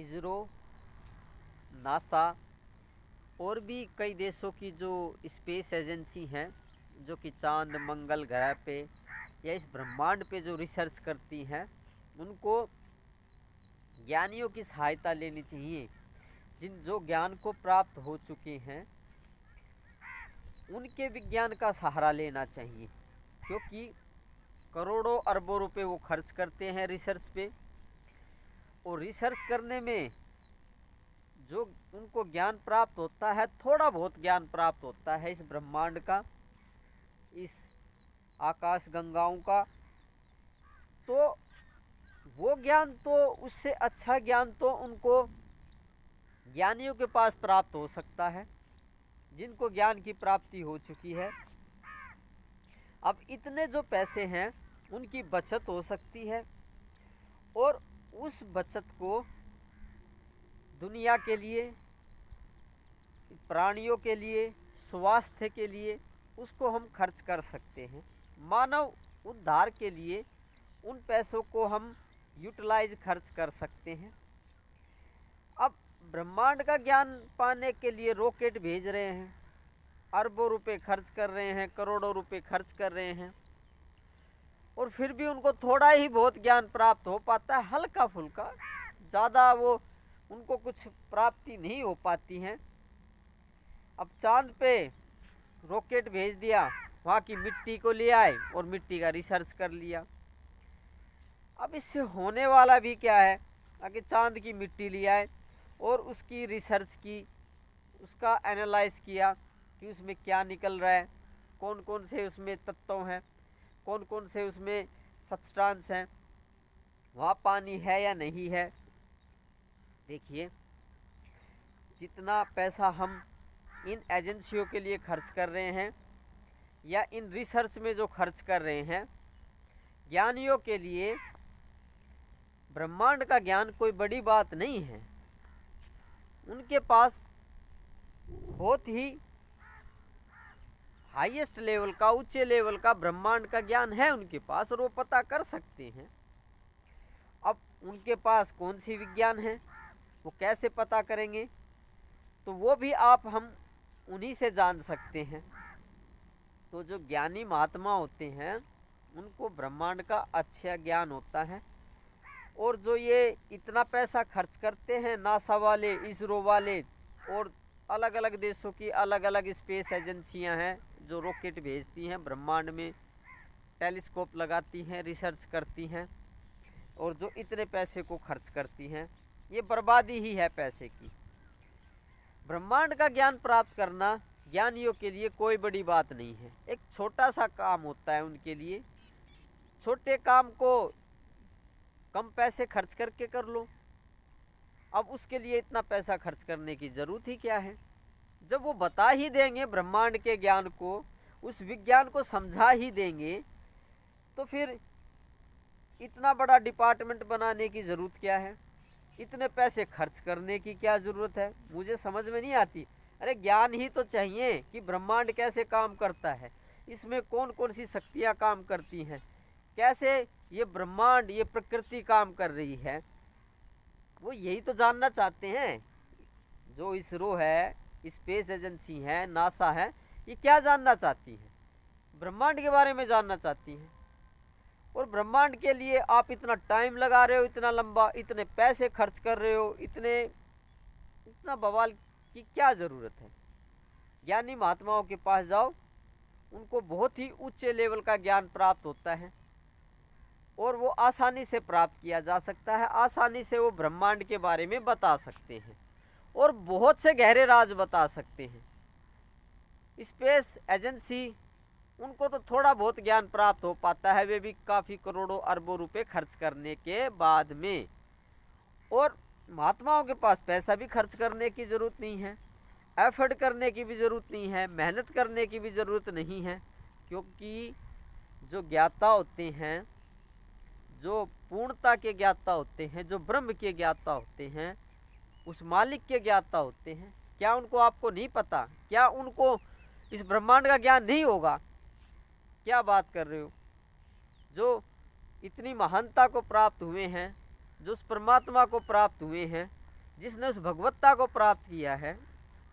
ISRO, NASA और भी कई देशों की जो स्पेस एजेंसी हैं जो कि चांद, मंगल ग्रह पे या इस ब्रह्मांड पे जो रिसर्च करती हैं, उनको ज्ञानियों की सहायता लेनी चाहिए। जिन जो ज्ञान को प्राप्त हो चुके हैं उनके विज्ञान का सहारा लेना चाहिए, क्योंकि करोड़ों अरबों रुपए वो खर्च करते हैं रिसर्च पे, और रिसर्च करने में जो उनको ज्ञान प्राप्त होता है, थोड़ा बहुत ज्ञान प्राप्त होता है इस ब्रह्मांड का, इस आकाश गंगाओं का, तो वो ज्ञान तो उससे अच्छा ज्ञान तो उनको ज्ञानियों के पास प्राप्त हो सकता है जिनको ज्ञान की प्राप्ति हो चुकी है। अब इतने जो पैसे हैं उनकी बचत हो सकती है, और उस बचत को दुनिया के लिए, प्राणियों के लिए, स्वास्थ्य के लिए उसको हम खर्च कर सकते हैं। मानव उद्धार के लिए उन पैसों को हम यूटिलाइज खर्च कर सकते हैं। अब ब्रह्मांड का ज्ञान पाने के लिए रॉकेट भेज रहे हैं, अरबों रुपए खर्च कर रहे हैं, करोड़ों रुपए खर्च कर रहे हैं, और फिर भी उनको थोड़ा ही बहुत ज्ञान प्राप्त हो पाता है, हल्का फुल्का, ज़्यादा वो उनको कुछ प्राप्ति नहीं हो पाती है। अब चांद पे रॉकेट भेज दिया, वहाँ की मिट्टी को ले आए और मिट्टी का रिसर्च कर लिया। अब इससे होने वाला भी क्या है, आगे चांद की मिट्टी ले आए और उसकी रिसर्च की, उसका एनालाइज किया कि उसमें क्या निकल रहा है, कौन कौन से उसमें तत्व हैं, कौन कौन से उसमें सब्सटेंस हैं, वहाँ पानी है या नहीं है। देखिए, जितना पैसा हम इन एजेंसियों के लिए खर्च कर रहे हैं या इन रिसर्च में जो खर्च कर रहे हैं, ज्ञानियों के लिए ब्रह्मांड का ज्ञान कोई बड़ी बात नहीं है। उनके पास बहुत ही हाईएस्ट लेवल का, ऊंचे लेवल का ब्रह्मांड का ज्ञान है उनके पास, और वो पता कर सकते हैं। अब उनके पास कौन सी विज्ञान है, वो कैसे पता करेंगे, तो वो भी हम उन्हीं से जान सकते हैं। तो जो ज्ञानी महात्मा होते हैं उनको ब्रह्मांड का अच्छा ज्ञान होता है, और जो ये इतना पैसा खर्च करते हैं नासा वाले, इसरो वाले, और अलग अलग देशों की अलग अलग स्पेस एजेंसियां हैं जो रॉकेट भेजती हैं ब्रह्मांड में, टेलीस्कोप लगाती हैं, रिसर्च करती हैं, और जो इतने पैसे को खर्च करती हैं, ये बर्बादी ही है पैसे की। ब्रह्मांड का ज्ञान प्राप्त करना ज्ञानियों के लिए कोई बड़ी बात नहीं है, एक छोटा सा काम होता है उनके लिए। छोटे काम को कम पैसे खर्च करके कर लो। अब उसके लिए इतना पैसा खर्च करने की ज़रूरत ही क्या है, जब वो बता ही देंगे ब्रह्मांड के ज्ञान को, उस विज्ञान को समझा ही देंगे, तो फिर इतना बड़ा डिपार्टमेंट बनाने की ज़रूरत क्या है, इतने पैसे खर्च करने की क्या ज़रूरत है, मुझे समझ में नहीं आती। अरे ज्ञान ही तो चाहिए कि ब्रह्मांड कैसे काम करता है, इसमें कौन कौन सी शक्तियाँ काम करती हैं, कैसे ये ब्रह्मांड, ये प्रकृति काम कर रही है, वो यही तो जानना चाहते हैं। जो इसरो है, स्पेस एजेंसी है, नासा है, ये क्या जानना चाहती है, ब्रह्मांड के बारे में जानना चाहती है। और ब्रह्मांड के लिए आप इतना टाइम लगा रहे हो, इतना लंबा, इतने पैसे खर्च कर रहे हो, इतना बवाल की क्या ज़रूरत है। ज्ञानी महात्माओं के पास जाओ, उनको बहुत ही ऊंचे लेवल का ज्ञान प्राप्त होता है, और वो आसानी से प्राप्त किया जा सकता है, आसानी से वो ब्रह्मांड के बारे में बता सकते हैं, और बहुत से गहरे राज बता सकते हैं। स्पेस एजेंसी, उनको तो थोड़ा बहुत ज्ञान प्राप्त हो पाता है, वे भी काफ़ी करोड़ों अरबों रुपए खर्च करने के बाद में। और महात्माओं के पास पैसा भी खर्च करने की ज़रूरत नहीं है, एफर्ट करने की भी ज़रूरत नहीं है, मेहनत करने की भी ज़रूरत नहीं है, क्योंकि जो ज्ञाता होते हैं, जो पूर्णता के ज्ञाता होते हैं, जो ब्रह्म के ज्ञाता होते हैं, उस मालिक के ज्ञाता होते हैं, क्या उनको आपको नहीं पता, क्या उनको इस ब्रह्मांड का ज्ञान नहीं होगा, क्या बात कर रहे हो। जो इतनी महानता को प्राप्त हुए हैं, जो उस परमात्मा को प्राप्त हुए हैं, जिसने उस भगवत्ता को प्राप्त किया है,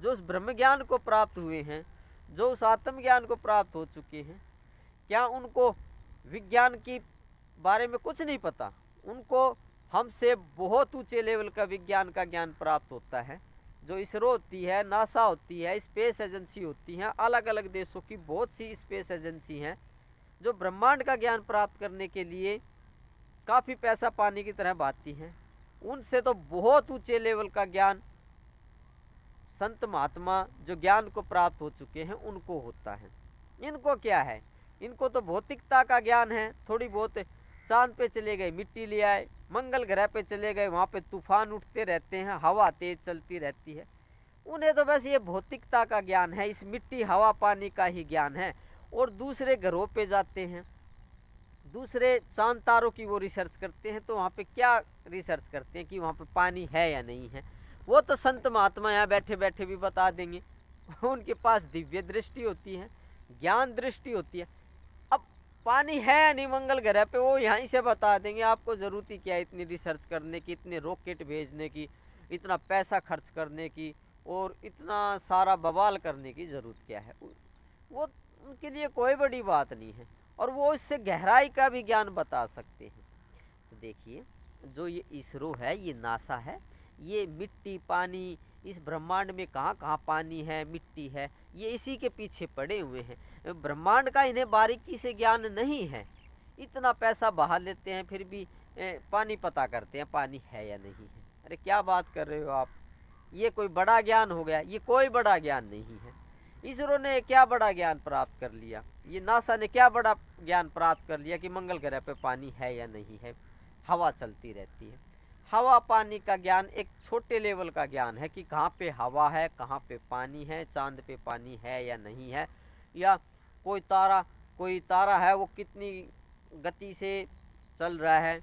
जो उस ब्रह्म ज्ञान को प्राप्त हुए हैं, जो उस आत्म ज्ञान को प्राप्त हो चुके हैं, क्या उनको विज्ञान की बारे में कुछ नहीं पता? उनको हमसे बहुत ऊंचे लेवल का विज्ञान का ज्ञान प्राप्त होता है। जो इसरो होती है, नासा होती है, स्पेस एजेंसी होती हैं, अलग अलग देशों की बहुत सी स्पेस एजेंसी हैं जो ब्रह्मांड का ज्ञान प्राप्त करने के लिए काफ़ी पैसा पानी की तरह बहाती हैं। उनसे तो बहुत ऊंचे लेवल का ज्ञान संत महात्मा जो ज्ञान को प्राप्त हो चुके हैं उनको होता है। इनको क्या है? इनको तो भौतिकता का ज्ञान है। थोड़ी बहुत चांद पे चले गए, मिट्टी ले आए, मंगल ग्रह पे चले गए, वहाँ पे तूफान उठते रहते हैं, हवा तेज चलती रहती है। उन्हें तो बस ये भौतिकता का ज्ञान है, इस मिट्टी हवा पानी का ही ज्ञान है। और दूसरे ग्रहों पे जाते हैं, दूसरे चांद तारों की वो रिसर्च करते हैं, तो वहाँ पे क्या रिसर्च करते हैं कि वहाँ पे पानी है या नहीं है। वो तो संत महात्मा यहाँ बैठे बैठे भी बता देंगे। उनके पास दिव्य दृष्टि होती है, ज्ञान दृष्टि होती है। अब पानी है या नहीं मंगल ग्रह पे, वो यहीं से बता देंगे। आपको ज़रूरत ही क्या है इतनी रिसर्च करने की, इतने रॉकेट भेजने की, इतना पैसा खर्च करने की और इतना सारा बवाल करने की ज़रूरत क्या है? वो उनके लिए कोई बड़ी बात नहीं है। और वो इससे गहराई का भी ज्ञान बता सकते हैं। तो देखिए, जो ये इसरो है, ये नासा है, ये मिट्टी पानी, इस ब्रह्मांड में कहाँ कहाँ पानी है, मिट्टी है, ये इसी के पीछे पड़े हुए हैं। ब्रह्मांड का इन्हें बारीकी से ज्ञान नहीं है। इतना पैसा बहा लेते हैं फिर भी पानी पता करते हैं पानी है या नहीं है। अरे क्या बात कर रहे हो आप? ये कोई बड़ा ज्ञान हो गया? ये कोई बड़ा ज्ञान नहीं है। इसरो ने क्या बड़ा ज्ञान प्राप्त कर लिया? ये नासा ने क्या बड़ा ज्ञान प्राप्त कर लिया कि मंगल ग्रह पे पानी है या नहीं है, हवा चलती रहती है। हवा पानी का ज्ञान एक छोटे लेवल का ज्ञान है कि कहाँ पे हवा है, कहाँ पे पानी है, चांद पे पानी है या नहीं है, या कोई तारा है वो कितनी गति से चल रहा है,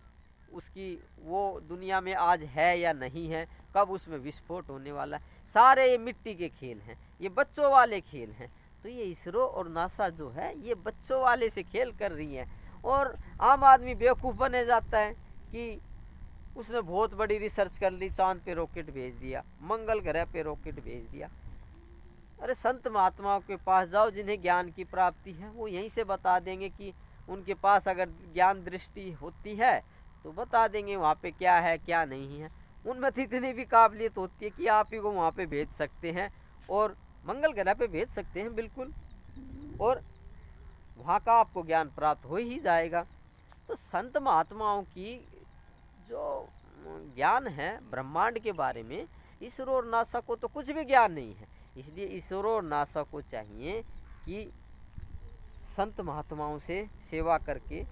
उसकी वो दुनिया में आज है या नहीं है, कब उसमें विस्फोट होने वाला है। सारे ये मिट्टी के खेल हैं, ये बच्चों वाले खेल हैं। तो ये इसरो और नासा जो है ये बच्चों वाले से खेल कर रही है। और आम आदमी बेवकूफ़ बने जाता है कि उसने बहुत बड़ी रिसर्च कर ली, चांद पे रॉकेट भेज दिया, मंगल ग्रह पे रॉकेट भेज दिया। अरे संत महात्माओं के पास जाओ जिन्हें ज्ञान की प्राप्ति है, वो यहीं से बता देंगे कि उनके पास अगर ज्ञान दृष्टि होती है तो बता देंगे वहाँ पे क्या है क्या नहीं है। उनमें तो इतनी भी काबिलियत होती है कि आप ही को वहाँ पे भेज सकते हैं और मंगल ग्रह पे भेज सकते हैं बिल्कुल, और वहाँ का आपको ज्ञान प्राप्त हो ही जाएगा। तो संत महात्माओं की जो ज्ञान है ब्रह्मांड के बारे में, इसरो और नासा को तो कुछ भी ज्ञान नहीं है। इसलिए इसरो और नासा को चाहिए कि संत महात्माओं से सेवा करके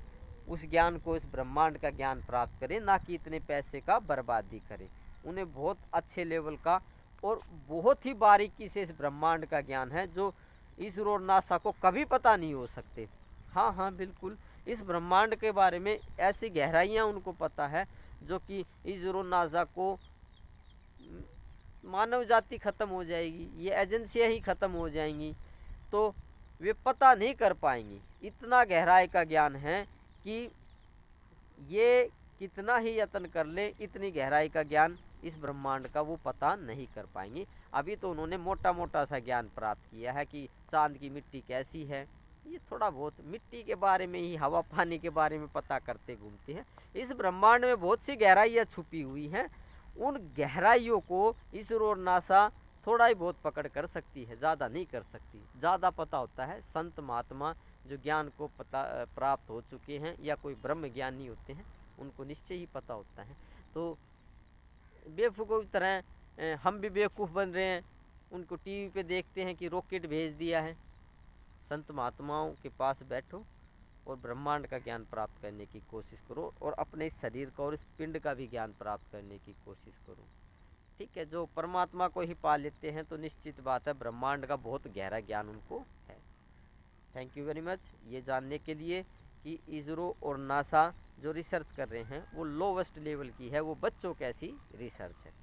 उस ज्ञान को, इस ब्रह्मांड का ज्ञान प्राप्त करें, ना कि इतने पैसे का बर्बादी करें। उन्हें बहुत अच्छे लेवल का और बहुत ही बारीकी से इस ब्रह्मांड का ज्ञान है जो इसरो और नासा को कभी पता नहीं हो सकते। हाँ हाँ बिल्कुल, इस ब्रह्मांड के बारे में ऐसी गहराइयाँ उनको पता है जो कि इसरो नासा को मानव जाति ख़त्म हो जाएगी, ये एजेंसियाँ ही ख़त्म हो जाएंगी तो वे पता नहीं कर पाएंगी। इतना गहराई का ज्ञान है कि ये कितना ही यत्न कर ले, इतनी गहराई का ज्ञान इस ब्रह्मांड का वो पता नहीं कर पाएंगे। अभी तो उन्होंने मोटा मोटा सा ज्ञान प्राप्त किया है कि चांद की मिट्टी कैसी है, ये थोड़ा बहुत मिट्टी के बारे में ही, हवा पानी के बारे में पता करते घूमते हैं। इस ब्रह्मांड में बहुत सी गहराइयाँ छुपी हुई हैं। उन गहराइयों को इसरो और नासा थोड़ा ही बहुत पकड़ कर सकती है, ज़्यादा नहीं कर सकती। ज़्यादा पता होता है संत महात्मा जो ज्ञान को प्राप्त हो चुके हैं या कोई ब्रह्म ज्ञानी होते हैं, उनको निश्चय ही पता होता है। तो बेवकूफ़ की तरह हम भी बेवकूफ़ बन रहे हैं, उनको टीवी पे देखते हैं कि रॉकेट भेज दिया है। संत महात्माओं के पास बैठो और ब्रह्मांड का ज्ञान प्राप्त करने की कोशिश करो और अपने इस शरीर का और इस पिंड का भी ज्ञान प्राप्त करने की कोशिश करो। ठीक है, जो परमात्मा को ही पा लेते हैं तो निश्चित बात है ब्रह्मांड का बहुत गहरा ज्ञान उनको है। थैंक यू वेरी मच ये जानने के लिए कि इसरो और नासा जो रिसर्च कर रहे हैं वो लोवेस्ट लेवल की है, वो बच्चों कैसी रिसर्च है।